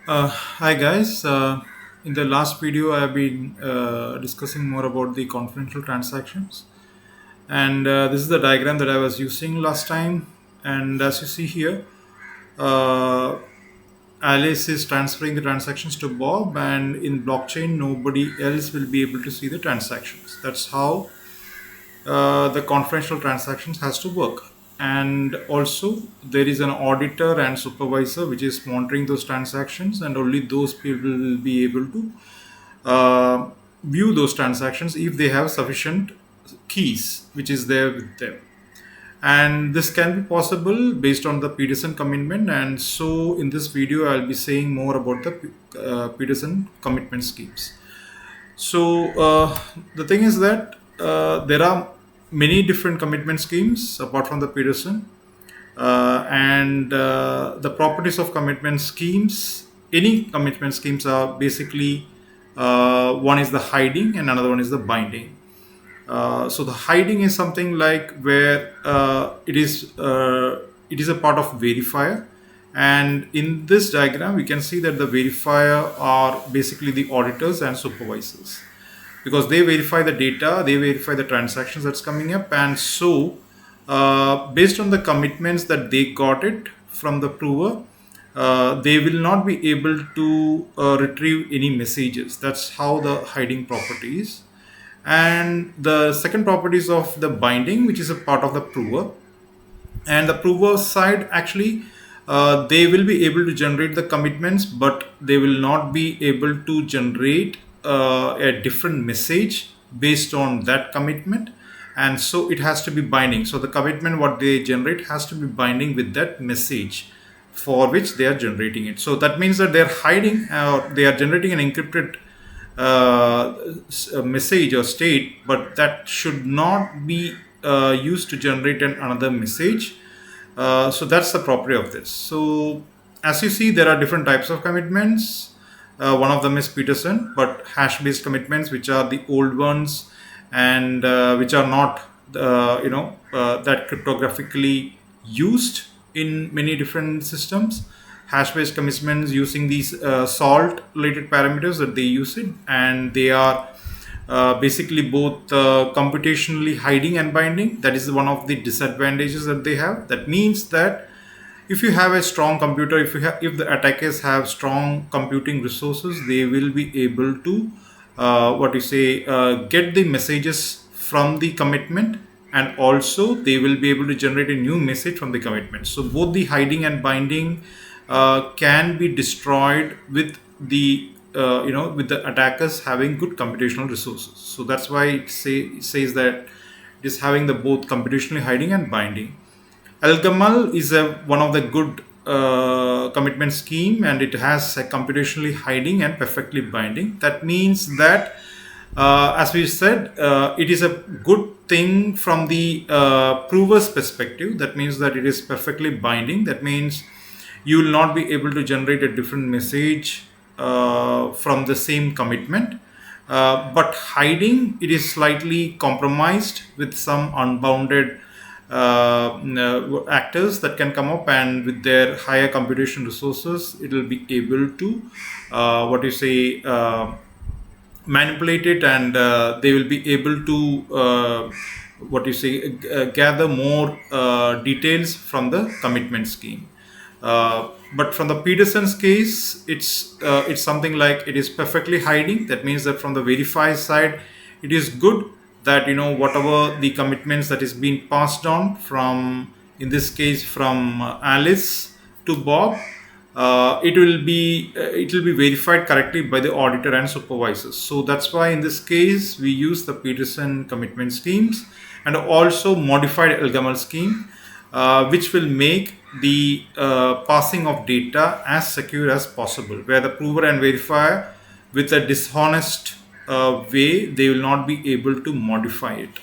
Hi guys. In the last video, I have been discussing more about the confidential transactions, and this is the diagram that I was using last time. And as you see here, uh, Alice is transferring the transactions to Bob, and in blockchain, nobody else will be able to see the transactions. That's how the confidential transactions has to work. And also there is an auditor and supervisor which is monitoring those transactions, and only those people will be able to uh, view those transactions if they have sufficient keys which is there with them. And this can be possible based on the Pedersen commitment. And so in this video I'll be saying more about the Pedersen commitment schemes. So the thing is that there are many different commitment schemes apart from the Pedersen, and the properties of commitment schemes. Any commitment schemes are basically one is the hiding and another one is the binding. So the hiding is something like where it is a part of verifier, and in this diagram we can see that the verifier are basically the auditors and supervisors, because they verify the data, they verify the transactions that's coming up. And so based on the commitments that they got it from the prover, they will not be able to retrieve any messages. That's how the hiding property is. And the second property is of the binding, which is a part of the prover. And the prover side, actually, they will be able to generate the commitments, but they will not be able to generate a different message based on that commitment. And so it has to be binding. So the commitment what they generate has to be binding with that message for which they are generating it. So that means that they're hiding, they are generating an encrypted a message or state, but that should not be used to generate another message. So that's the property of this. So as you see, there are different types of commitments. One of them is Pedersen, but hash-based commitments, which are the old ones, and which are not, that cryptographically used in many different systems. Hash-based commitments using these salt-related parameters that they use it, and they are basically both computationally hiding and binding. That is one of the disadvantages that they have. That means that if you have a strong computer, if the attackers have strong computing resources, they will be able to get the messages from the commitment, and also they will be able to generate a new message from the commitment. So both the hiding and binding can be destroyed with the with the attackers having good computational resources. So that's why it says that it is having the both computationally hiding and binding. Algamal is one of the good commitment scheme, and it has a computationally hiding and perfectly binding. That means that, as we said, it is a good thing from the prover's perspective. That means that it is perfectly binding. That means you will not be able to generate a different message from the same commitment. But hiding, it is slightly compromised with some unbounded actors that can come up, and with their higher computation resources, it will be able to manipulate it, and they will be able to gather more details from the commitment scheme. But from the Pedersen's case, it's something like it is perfectly hiding. That means that from the verify side, it is good that whatever the commitments that is being passed on from, in this case, from Alice to Bob, it will be verified correctly by the auditor and supervisors. So that's why in this case we use the Pedersen commitment schemes, and also modified Elgamal scheme, which will make the passing of data as secure as possible, where the prover and verifier, with a dishonest way, they will not be able to modify it.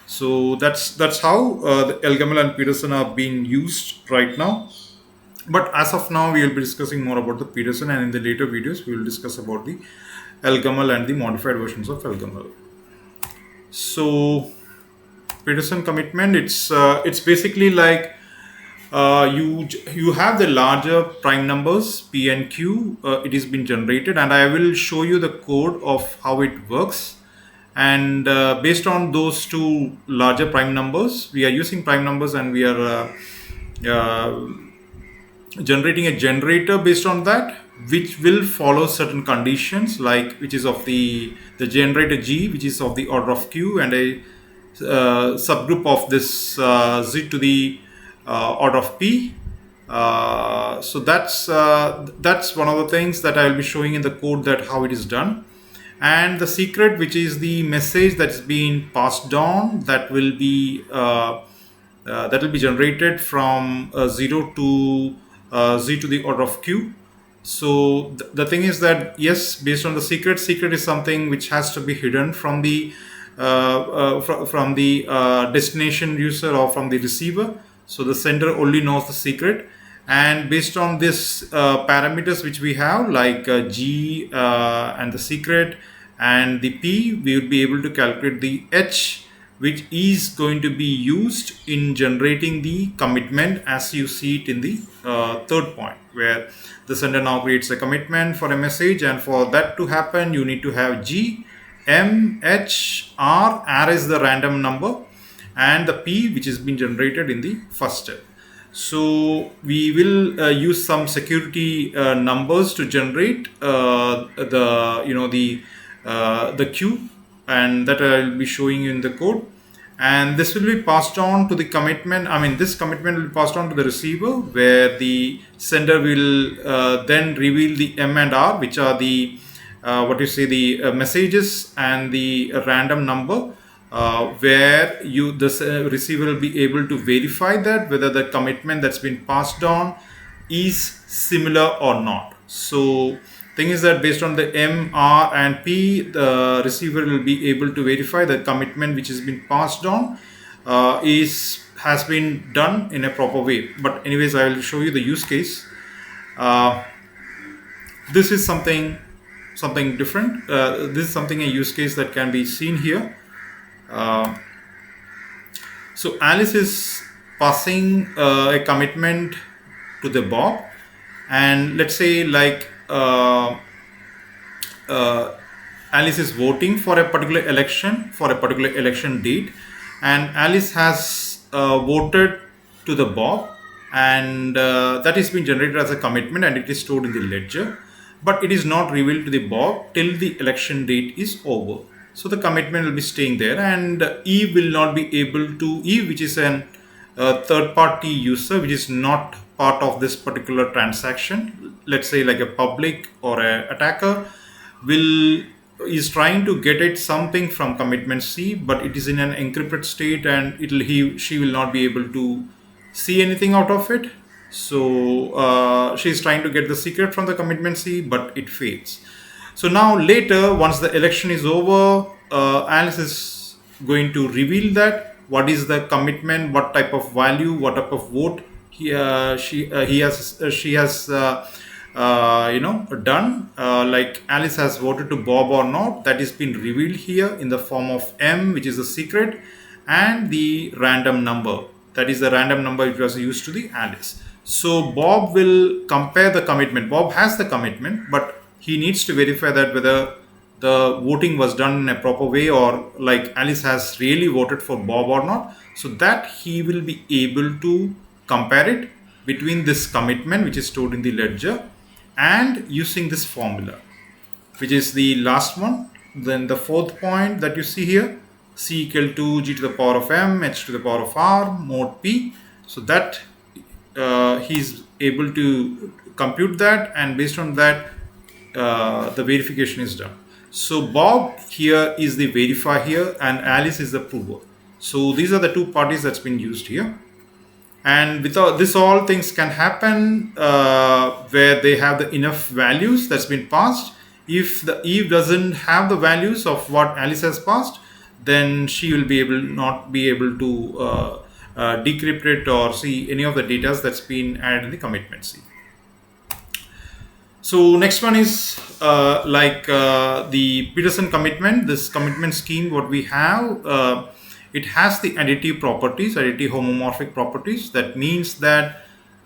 So that's how the Elgamal and Pedersen are being used right now. But as of now, we will be discussing more about the Pedersen, and in the later videos, we will discuss about the Elgamal and the modified versions of Elgamal. So Pedersen commitment, it's basically like You have the larger prime numbers P and Q. It has been generated, and I will show you the code of how it works. And based on those two larger prime numbers, we are using prime numbers, and we are uh, generating a generator based on that, which will follow certain conditions, like which is of the generator G, which is of the order of Q, and a subgroup of this Z to the order of P. So that's one of the things that I will be showing in the code, that how it is done. And the secret, which is the message that's been passed on, that will be generated from 0 to Z to the order of Q. So the thing is that, yes, based on the secret is something which has to be hidden from the from the destination user or from the receiver. So the sender only knows the secret, and based on this parameters which we have, like G and the secret and the P, we will be able to calculate the H, which is going to be used in generating the commitment, as you see it in the third point, where the sender now creates a commitment for a message, and for that to happen, you need to have G, M, H, R is the random number, and the P, which has been generated in the first step. So we will use some security numbers to generate the Q, and that I will be showing you in the code. And this will be passed on to the commitment. I mean, this commitment will be passed on to the receiver, where the sender will then reveal the M and R, which are the the messages and the random number, where the receiver will be able to verify that whether the commitment that's been passed on is similar or not. So thing is that based on the M, R and P, the receiver will be able to verify the commitment which has been passed on has been done in a proper way. But anyways, I will show you the use case. This is something different. This is a use case that can be seen here. So Alice is passing a commitment to the Bob, and let's say, like, Alice is voting for a particular election date, and Alice has voted to the Bob, and that is being generated as a commitment, and it is stored in the ledger, but it is not revealed to the Bob till the election date is over. So the commitment will be staying there, and Eve will not be able to, Eve, which is an third party user, which is not part of this particular transaction, let's say like a public or a attacker, is trying to get it something from commitment C, but it is in an encrypted state, and she will not be able to see anything out of it. So she is trying to get the secret from the commitment C, but it fails. So now later, once the election is over, Alice is going to reveal that what is the commitment, what type of value, what type of vote she has done. Like Alice has voted to Bob or not, that is been revealed here in the form of M, which is the secret, and the random number, that is the random number which was used to the Alice. So Bob will compare the commitment. Bob has the commitment, but he needs to verify that whether the voting was done in a proper way, or like Alice has really voted for Bob or not, so that he will be able to compare it between this commitment which is stored in the ledger and using this formula, which is the last one. Then the fourth point that you see here, C equal to G to the power of M, H to the power of R, mod P. So that he's able to compute that, and based on that the verification is done. So Bob here is the verifier here, and Alice is the prover. So these are the two parties that's been used here. And without this, all things can happen where they have the enough values that's been passed. If the Eve doesn't have the values of what Alice has passed, then she will not be able to decrypt it or see any of the data that's been added in the commitment C. So next one is the Pedersen commitment. This commitment scheme, what we have, it has the additive properties, additive homomorphic properties. That means that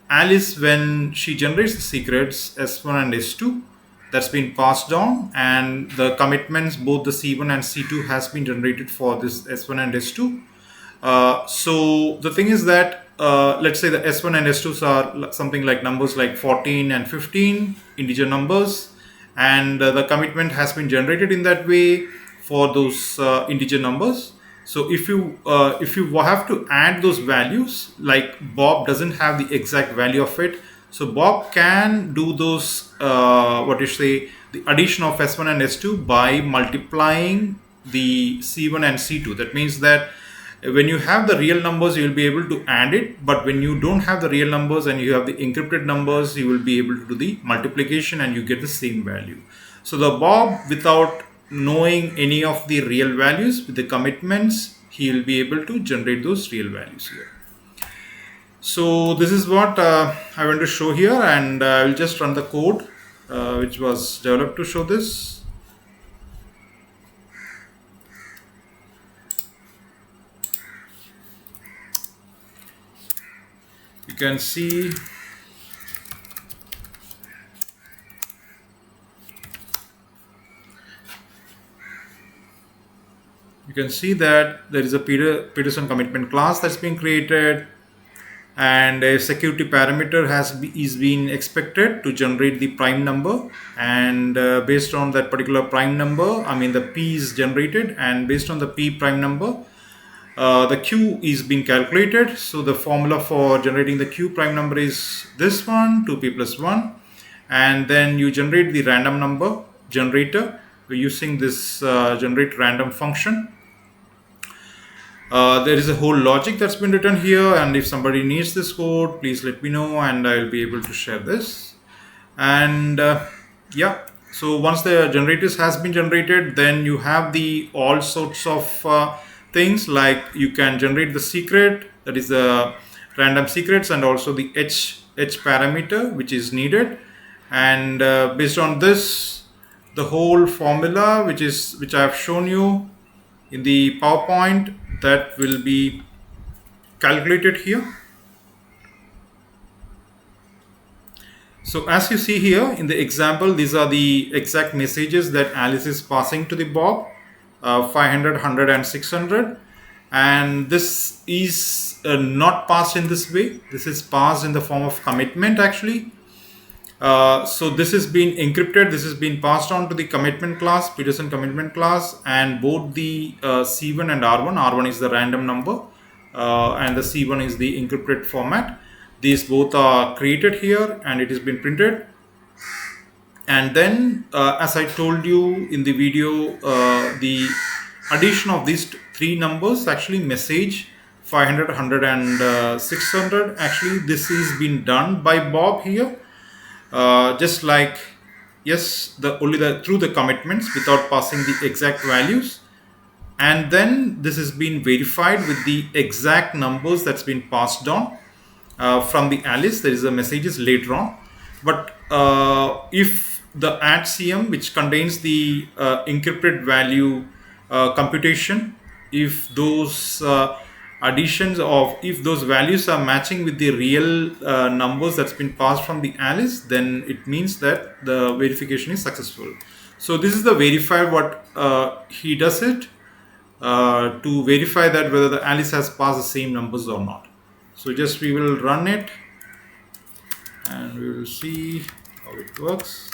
Alice, when she generates the secrets S1 and S2, that's been passed on, and the commitments, both the C1 and C2 has been generated for this S1 and S2. So the thing is that let's say the S1 and S2s are something like numbers like 14 and 15, integer numbers, and the commitment has been generated in that way for those integer numbers. So if you have to add those values, like Bob doesn't have the exact value of it, so Bob can do those the addition of S1 and S2 by multiplying the C1 and C2. That means that when you have the real numbers, you will be able to add it, but when you don't have the real numbers and you have the encrypted numbers, you will be able to do the multiplication and you get the same value. So the Bob, without knowing any of the real values, with the commitments, he will be able to generate those real values here. So this is what I want to show here, and I will just run the code which was developed to show this. You can see that there is a Pedersen commitment class that's been created, and a security parameter is being expected to generate the prime number, and based on that particular prime number, the P is generated, and based on the P prime number, the Q is being calculated. So the formula for generating the Q prime number is this one, 2p plus 1, and then you generate the random number generator using this generate random function. There is a whole logic that's been written here, and if somebody needs this code, please let me know and I'll be able to share this. And yeah, so once the generators has been generated, then you have the all sorts of things, like you can generate the secret, that is the random secrets, and also the h parameter which is needed, and based on this, the whole formula which I have shown you in the PowerPoint, that will be calculated here. So as you see here in the example, these are the exact messages that Alice is passing to the Bob, 500, 100 and 600, and this is not passed in this way. This is passed in the form of commitment actually. So this is being encrypted, this is being passed on to the commitment class, Pedersen commitment class, and both the C1 and R1 is the random number and the C1 is the encrypted format. These both are created here and it has been printed. And then as I told you in the video, the addition of these three numbers, actually message 500, 100 and 600, actually this is being done by Bob here. Just like, yes, through the commitments without passing the exact values, and then this has been verified with the exact numbers that's been passed on from the Alice. There is a messages later on, but if the AddCM, which contains the encrypted value computation, if those if those values are matching with the real numbers that's been passed from the Alice, then it means that the verification is successful. So this is the verifier what he does it to verify that whether the Alice has passed the same numbers or not. So just we will run it and we will see how it works.